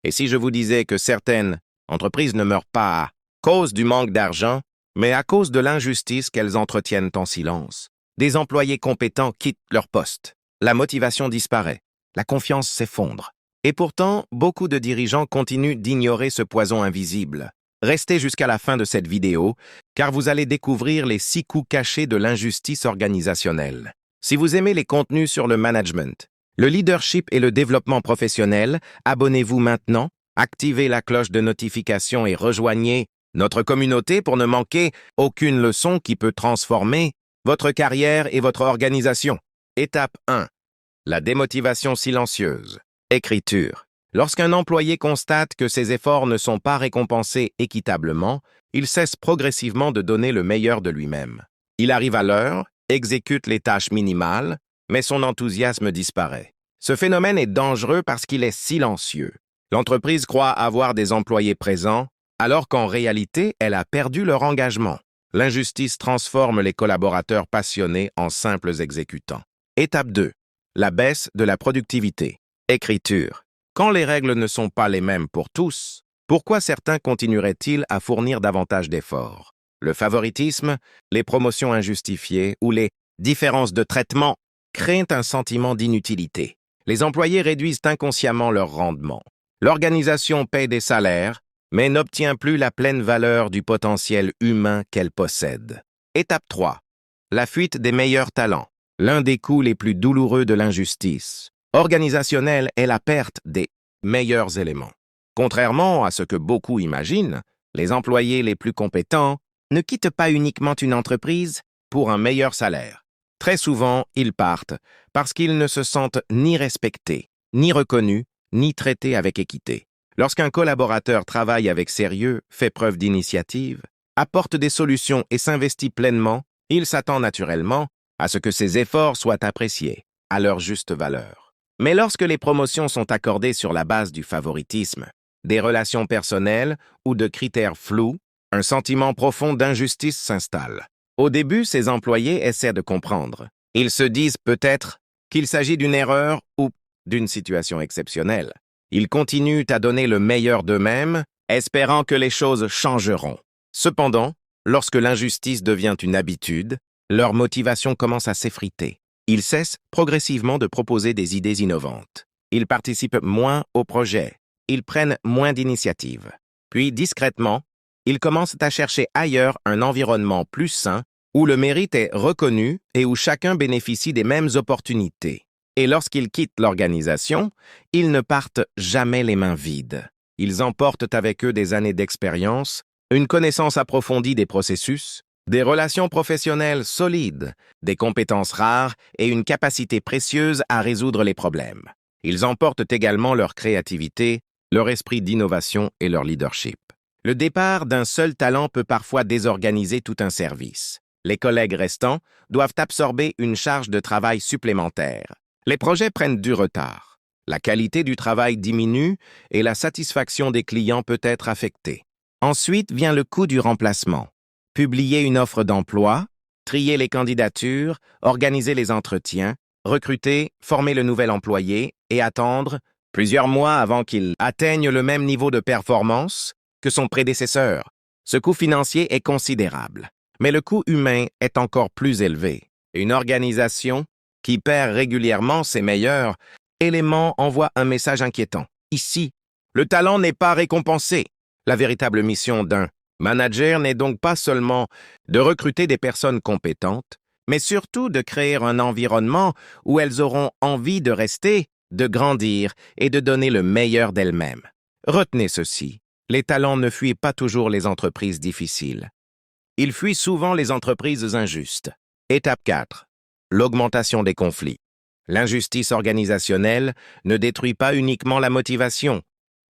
Et si je vous disais que certaines entreprises ne meurent pas à cause du manque d'argent, mais à cause de l'injustice qu'elles entretiennent en silence? Des employés compétents quittent leur poste. La motivation disparaît. La confiance s'effondre. Et pourtant, beaucoup de dirigeants continuent d'ignorer ce poison invisible. Restez jusqu'à la fin de cette vidéo, car vous allez découvrir les 6 coups cachés de l'injustice organisationnelle. Si vous aimez les contenus sur le management, le leadership et le développement professionnel, abonnez-vous maintenant, activez la cloche de notification et rejoignez notre communauté pour ne manquer aucune leçon qui peut transformer votre carrière et votre organisation. Étape 1. La démotivation silencieuse. Écriture. Lorsqu'un employé constate que ses efforts ne sont pas récompensés équitablement, il cesse progressivement de donner le meilleur de lui-même. Il arrive à l'heure, exécute les tâches minimales, mais son enthousiasme disparaît. Ce phénomène est dangereux parce qu'il est silencieux. L'entreprise croit avoir des employés présents, alors qu'en réalité, elle a perdu leur engagement. L'injustice transforme les collaborateurs passionnés en simples exécutants. Étape 2. La baisse de la productivité. Écriture. Quand les règles ne sont pas les mêmes pour tous, pourquoi certains continueraient-ils à fournir davantage d'efforts? Le favoritisme, les promotions injustifiées ou les différences de traitement créent un sentiment d'inutilité. Les employés réduisent inconsciemment leur rendement. L'organisation paie des salaires, mais n'obtient plus la pleine valeur du potentiel humain qu'elle possède. Étape 3. La fuite des meilleurs talents. L'un des coups les plus douloureux de l'injustice organisationnelle est la perte des meilleurs éléments. Contrairement à ce que beaucoup imaginent, les employés les plus compétents ne quittent pas uniquement une entreprise pour un meilleur salaire. Très souvent, ils partent parce qu'ils ne se sentent ni respectés, ni reconnus, ni traités avec équité. Lorsqu'un collaborateur travaille avec sérieux, fait preuve d'initiative, apporte des solutions et s'investit pleinement, il s'attend naturellement à ce que ses efforts soient appréciés à leur juste valeur. Mais lorsque les promotions sont accordées sur la base du favoritisme, des relations personnelles ou de critères flous, un sentiment profond d'injustice s'installe. Au début, ces employés essaient de comprendre. Ils se disent peut-être qu'il s'agit d'une erreur ou d'une situation exceptionnelle. Ils continuent à donner le meilleur d'eux-mêmes, espérant que les choses changeront. Cependant, lorsque l'injustice devient une habitude, leur motivation commence à s'effriter. Ils cessent progressivement de proposer des idées innovantes. Ils participent moins au projet. Ils prennent moins d'initiatives. Puis, discrètement, ils commencent à chercher ailleurs un environnement plus sain, où le mérite est reconnu et où chacun bénéficie des mêmes opportunités. Et lorsqu'ils quittent l'organisation, ils ne partent jamais les mains vides. Ils emportent avec eux des années d'expérience, une connaissance approfondie des processus, des relations professionnelles solides, des compétences rares et une capacité précieuse à résoudre les problèmes. Ils emportent également leur créativité, leur esprit d'innovation et leur leadership. Le départ d'un seul talent peut parfois désorganiser tout un service. Les collègues restants doivent absorber une charge de travail supplémentaire. Les projets prennent du retard. La qualité du travail diminue et la satisfaction des clients peut être affectée. Ensuite vient le coût du remplacement. Publier une offre d'emploi, trier les candidatures, organiser les entretiens, recruter, former le nouvel employé et attendre plusieurs mois avant qu'il atteigne le même niveau de performance que son prédécesseur. Ce coût financier est considérable, mais le coût humain est encore plus élevé. Une organisation qui perd régulièrement ses meilleurs éléments envoie un message inquiétant. Ici, le talent n'est pas récompensé. La véritable mission d'un manager n'est donc pas seulement de recruter des personnes compétentes, mais surtout de créer un environnement où elles auront envie de rester, de grandir et de donner le meilleur d'elles-mêmes. Retenez ceci, les talents ne fuient pas toujours les entreprises difficiles. Ils fuient souvent les entreprises injustes. Étape 4. L'augmentation des conflits. L'injustice organisationnelle ne détruit pas uniquement la motivation,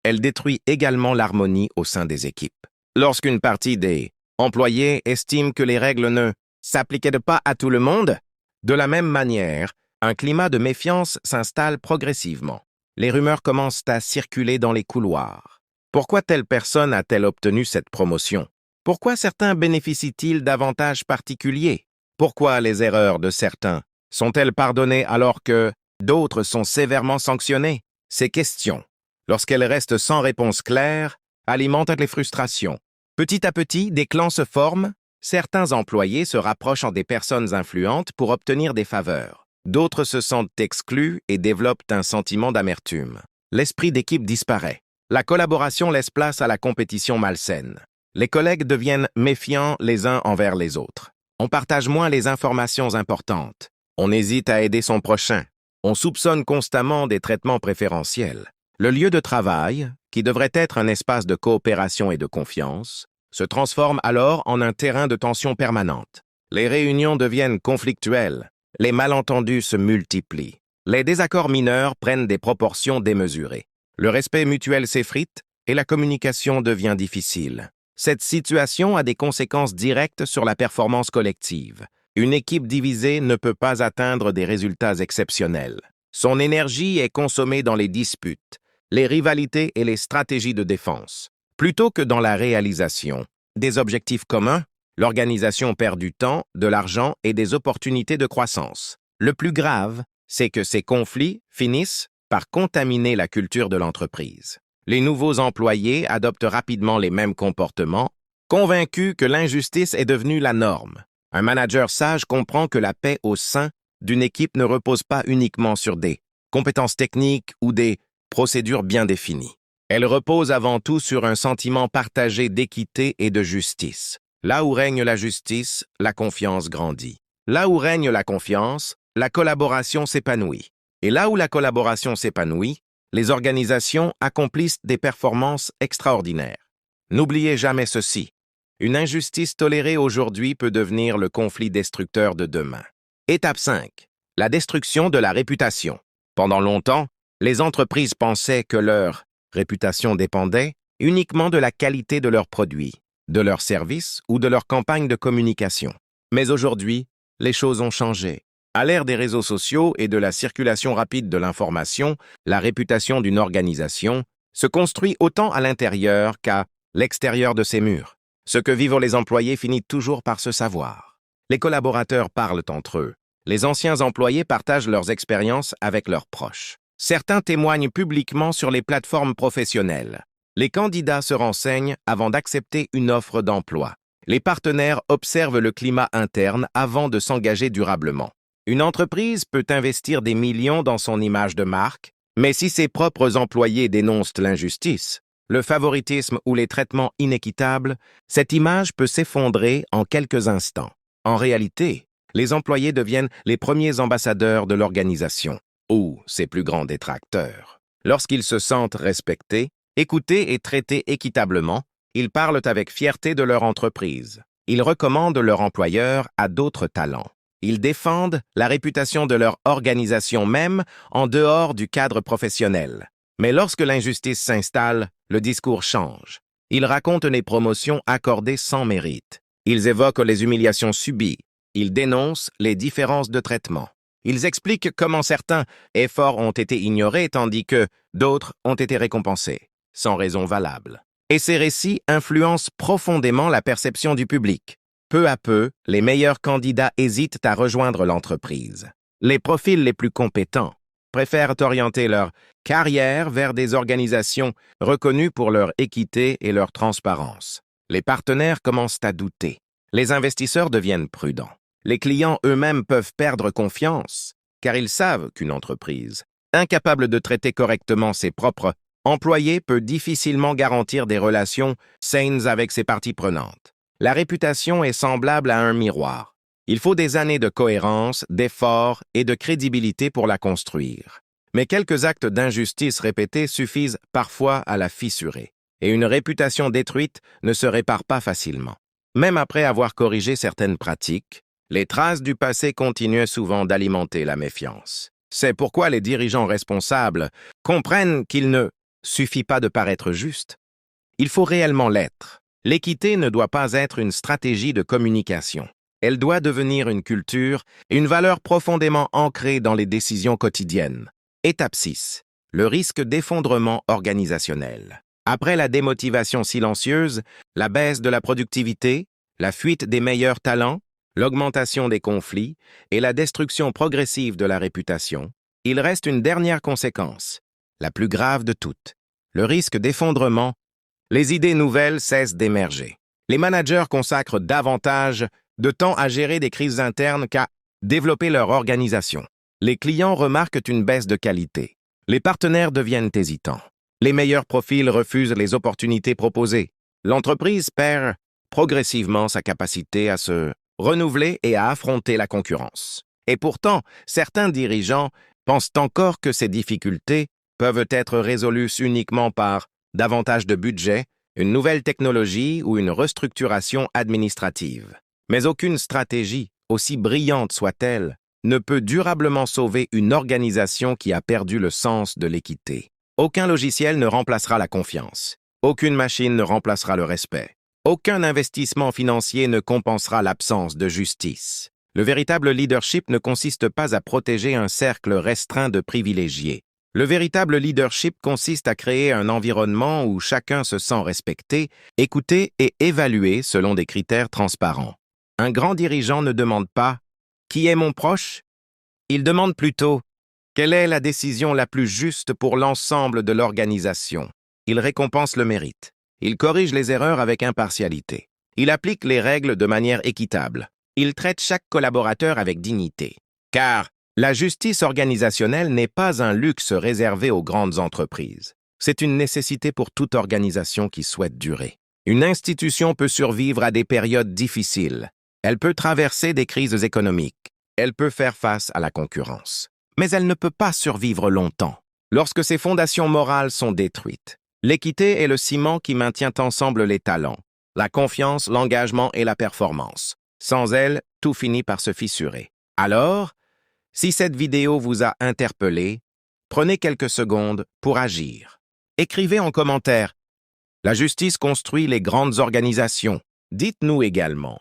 elle détruit également l'harmonie au sein des équipes. Lorsqu'une partie des employés estime que les règles ne s'appliquaient pas à tout le monde, de la même manière, un climat de méfiance s'installe progressivement. Les rumeurs commencent à circuler dans les couloirs. Pourquoi telle personne a-t-elle obtenu cette promotion? Pourquoi certains bénéficient-ils d'avantages particuliers? Pourquoi les erreurs de certains sont-elles pardonnées alors que d'autres sont sévèrement sanctionnées? Ces questions lorsqu'elle reste sans réponse claire, alimente les frustrations. Petit à petit, des clans se forment. Certains employés se rapprochent en des personnes influentes pour obtenir des faveurs. D'autres se sentent exclus et développent un sentiment d'amertume. L'esprit d'équipe disparaît. La collaboration laisse place à la compétition malsaine. Les collègues deviennent méfiants les uns envers les autres. On partage moins les informations importantes. On hésite à aider son prochain. On soupçonne constamment des traitements préférentiels. Le lieu de travail, qui devrait être un espace de coopération et de confiance, se transforme alors en un terrain de tension permanente. Les réunions deviennent conflictuelles. Les malentendus se multiplient. Les désaccords mineurs prennent des proportions démesurées. Le respect mutuel s'effrite et la communication devient difficile. Cette situation a des conséquences directes sur la performance collective. Une équipe divisée ne peut pas atteindre des résultats exceptionnels. Son énergie est consommée dans les disputes, les rivalités et les stratégies de défense. Plutôt que dans la réalisation des objectifs communs, l'organisation perd du temps, de l'argent et des opportunités de croissance. Le plus grave, c'est que ces conflits finissent par contaminer la culture de l'entreprise. Les nouveaux employés adoptent rapidement les mêmes comportements, convaincus que l'injustice est devenue la norme. Un manager sage comprend que la paix au sein d'une équipe ne repose pas uniquement sur des compétences techniques ou des procédures bien définies. Elle repose avant tout sur un sentiment partagé d'équité et de justice. Là où règne la justice, la confiance grandit. Là où règne la confiance, la collaboration s'épanouit. Et là où la collaboration s'épanouit, les organisations accomplissent des performances extraordinaires. N'oubliez jamais ceci. Une injustice tolérée aujourd'hui peut devenir le conflit destructeur de demain. Étape 5. La destruction de la réputation. Pendant longtemps, les entreprises pensaient que leur réputation dépendait uniquement de la qualité de leurs produits, de leurs services ou de leur campagne de communication. Mais aujourd'hui, les choses ont changé. À l'ère des réseaux sociaux et de la circulation rapide de l'information, la réputation d'une organisation se construit autant à l'intérieur qu'à l'extérieur de ses murs. Ce que vivent les employés finit toujours par se savoir. Les collaborateurs parlent entre eux. Les anciens employés partagent leurs expériences avec leurs proches. Certains témoignent publiquement sur les plateformes professionnelles. Les candidats se renseignent avant d'accepter une offre d'emploi. Les partenaires observent le climat interne avant de s'engager durablement. Une entreprise peut investir des millions dans son image de marque, mais si ses propres employés dénoncent l'injustice, le favoritisme ou les traitements inéquitables, cette image peut s'effondrer en quelques instants. En réalité, les employés deviennent les premiers ambassadeurs de l'organisation, ou ses plus grands détracteurs. Lorsqu'ils se sentent respectés, écoutés et traités équitablement, ils parlent avec fierté de leur entreprise. Ils recommandent leur employeur à d'autres talents. Ils défendent la réputation de leur organisation même en dehors du cadre professionnel. Mais lorsque l'injustice s'installe, le discours change. Ils racontent les promotions accordées sans mérite. Ils évoquent les humiliations subies. Ils dénoncent les différences de traitement. Ils expliquent comment certains efforts ont été ignorés tandis que d'autres ont été récompensés, sans raison valable. Et ces récits influencent profondément la perception du public. Peu à peu, les meilleurs candidats hésitent à rejoindre l'entreprise. Les profils les plus compétents préfèrent orienter leur carrière vers des organisations reconnues pour leur équité et leur transparence. Les partenaires commencent à douter. Les investisseurs deviennent prudents. Les clients eux-mêmes peuvent perdre confiance, car ils savent qu'une entreprise, incapable de traiter correctement ses propres employés, peut difficilement garantir des relations saines avec ses parties prenantes. La réputation est semblable à un miroir. Il faut des années de cohérence, d'efforts et de crédibilité pour la construire. Mais quelques actes d'injustice répétés suffisent parfois à la fissurer. Et une réputation détruite ne se répare pas facilement. Même après avoir corrigé certaines pratiques, les traces du passé continuent souvent d'alimenter la méfiance. C'est pourquoi les dirigeants responsables comprennent qu'il ne suffit pas de paraître juste. Il faut réellement l'être. L'équité ne doit pas être une stratégie de communication. Elle doit devenir une culture et une valeur profondément ancrée dans les décisions quotidiennes. Étape 6. Le risque d'effondrement organisationnel. Après la démotivation silencieuse, la baisse de la productivité, la fuite des meilleurs talents, l'augmentation des conflits et la destruction progressive de la réputation, il reste une dernière conséquence, la plus grave de toutes, le risque d'effondrement, les idées nouvelles cessent d'émerger. Les managers consacrent davantage de temps à gérer des crises internes qu'à développer leur organisation. Les clients remarquent une baisse de qualité. Les partenaires deviennent hésitants. Les meilleurs profils refusent les opportunités proposées. L'entreprise perd progressivement sa capacité à se renouveler et à affronter la concurrence. Et pourtant, certains dirigeants pensent encore que ces difficultés peuvent être résolues uniquement par davantage de budget, une nouvelle technologie ou une restructuration administrative. Mais aucune stratégie, aussi brillante soit-elle, ne peut durablement sauver une organisation qui a perdu le sens de l'équité. Aucun logiciel ne remplacera la confiance. Aucune machine ne remplacera le respect. Aucun investissement financier ne compensera l'absence de justice. Le véritable leadership ne consiste pas à protéger un cercle restreint de privilégiés. Le véritable leadership consiste à créer un environnement où chacun se sent respecté, écouté et évalué selon des critères transparents. Un grand dirigeant ne demande pas « Qui est mon proche ?». Il demande plutôt « Quelle est la décision la plus juste pour l'ensemble de l'organisation ?» Il récompense le mérite. Il corrige les erreurs avec impartialité. Il applique les règles de manière équitable. Il traite chaque collaborateur avec dignité. Car la justice organisationnelle n'est pas un luxe réservé aux grandes entreprises. C'est une nécessité pour toute organisation qui souhaite durer. Une institution peut survivre à des périodes difficiles. Elle peut traverser des crises économiques. Elle peut faire face à la concurrence. Mais elle ne peut pas survivre longtemps. Lorsque ses fondations morales sont détruites, l'équité est le ciment qui maintient ensemble les talents, la confiance, l'engagement et la performance. Sans elle, tout finit par se fissurer. Alors, si cette vidéo vous a interpellé, prenez quelques secondes pour agir. Écrivez en commentaire « La justice construit les grandes organisations ». Dites-nous également,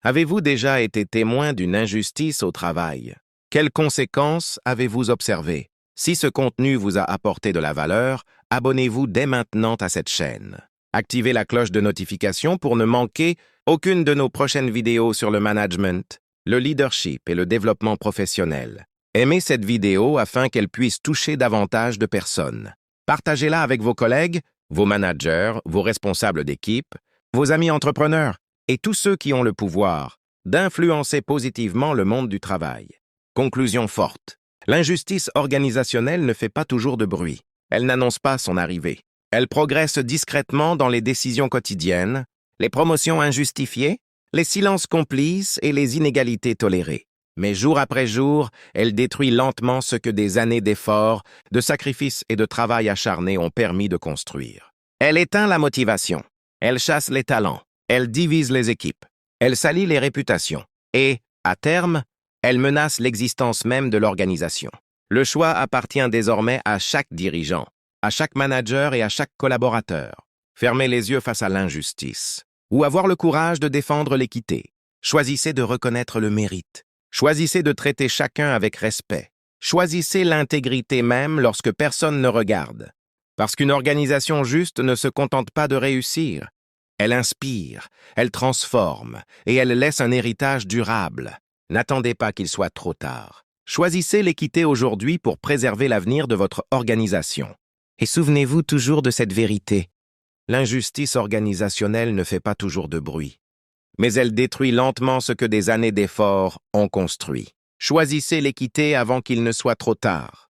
avez-vous déjà été témoin d'une injustice au travail? Quelles conséquences avez-vous observées? Si ce contenu vous a apporté de la valeur, abonnez-vous dès maintenant à cette chaîne. Activez la cloche de notification pour ne manquer aucune de nos prochaines vidéos sur le management, le leadership et le développement professionnel. Aimez cette vidéo afin qu'elle puisse toucher davantage de personnes. Partagez-la avec vos collègues, vos managers, vos responsables d'équipe, vos amis entrepreneurs et tous ceux qui ont le pouvoir d'influencer positivement le monde du travail. Conclusion forte. L'injustice organisationnelle ne fait pas toujours de bruit. Elle n'annonce pas son arrivée. Elle progresse discrètement dans les décisions quotidiennes, les promotions injustifiées, les silences complices et les inégalités tolérées. Mais jour après jour, elle détruit lentement ce que des années d'efforts, de sacrifices et de travail acharné ont permis de construire. Elle éteint la motivation, elle chasse les talents, elle divise les équipes, elle salit les réputations et, à terme, elle menace l'existence même de l'organisation. Le choix appartient désormais à chaque dirigeant, à chaque manager et à chaque collaborateur. Fermez les yeux face à l'injustice ou avoir le courage de défendre l'équité. Choisissez de reconnaître le mérite. Choisissez de traiter chacun avec respect. Choisissez l'intégrité même lorsque personne ne regarde. Parce qu'une organisation juste ne se contente pas de réussir. Elle inspire, elle transforme et elle laisse un héritage durable. N'attendez pas qu'il soit trop tard. Choisissez l'équité aujourd'hui pour préserver l'avenir de votre organisation. Et souvenez-vous toujours de cette vérité. L'injustice organisationnelle ne fait pas toujours de bruit, mais elle détruit lentement ce que des années d'efforts ont construit. Choisissez l'équité avant qu'il ne soit trop tard.